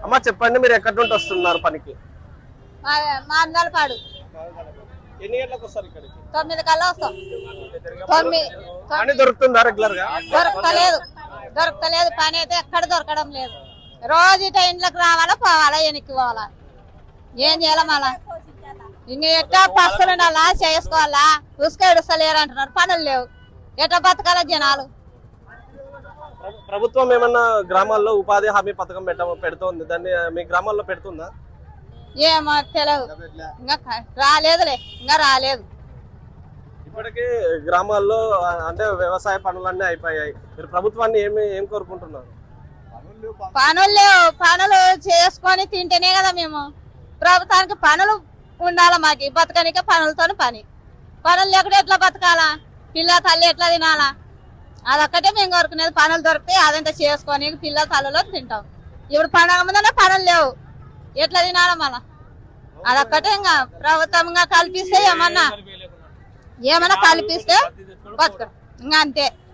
అమ్మ చెప్పండి, మీరు ఎక్కడి నుండి వస్తున్నారు పనికి? మా అందలపాడు ఎన్ని గంటలకు వస్తారు ఇక్కడికి? 9 కల్లా వస్తాం. పని దొరుకుతుందా రెగ్యులర్ గా? దొరకలేదు పని అయితే ఎక్కడ దొరకడం లేదు. రోజు టైంలకు రావాలా పోవాలా వెనక్కి పోవాలా, ఏం చేయాలా మళ్ళా ఇంక ఎట్టా పస్తులు ఉండాలా చేసుకోవాలా. ఉసుక ఇడుస్తలేరు అంటున్నారు, పనులు లేవు, ఎట్లా బతకాల జనాలు. ప్రభుత్వం ఏమన్నా గ్రామాల్లో ఉపాధి హామీ పథకం పెడుతోంది, దాన్ని మీ గ్రామాల్లో పెడుతుందా? ఏమో తెలియదు, ఇంకా రాలేదులే, ఇంకా రాలేదు. ఇప్పటికీ గ్రామాల్లో అంటే వ్యవసాయ పనులన్నీ అయిపోయాయి. మీరు ప్రభుత్వాన్ని ఏం కోరుకుంటున్నారు? పనులు లేవు, పనులు చేసుకొని తింటేనే కదా మేము. ప్రభుత్వానికి పనులు ఉండాలా, మాకు బతకనికే పనులతో పనులు లేకుండా ఎట్లా బతకాలా, పిల్ల తల్లి ఎట్లా తినాలా, అదొక్కటే మేము కోరుకునేది. పనులు దొరికితే అదంతా చేసుకొని పిల్ల తల్లిలో తింటాం. ఇప్పుడు పండగ ముందనే పనులు లేవు, ఎట్లా తినాలా మళ్ళా, అదొక్కటే. ఇంకా ప్రభుత్వం ఇంకా కల్పిస్తే ఏమన్నా కల్పిస్తే బతకడం, ఇంకా అంతే.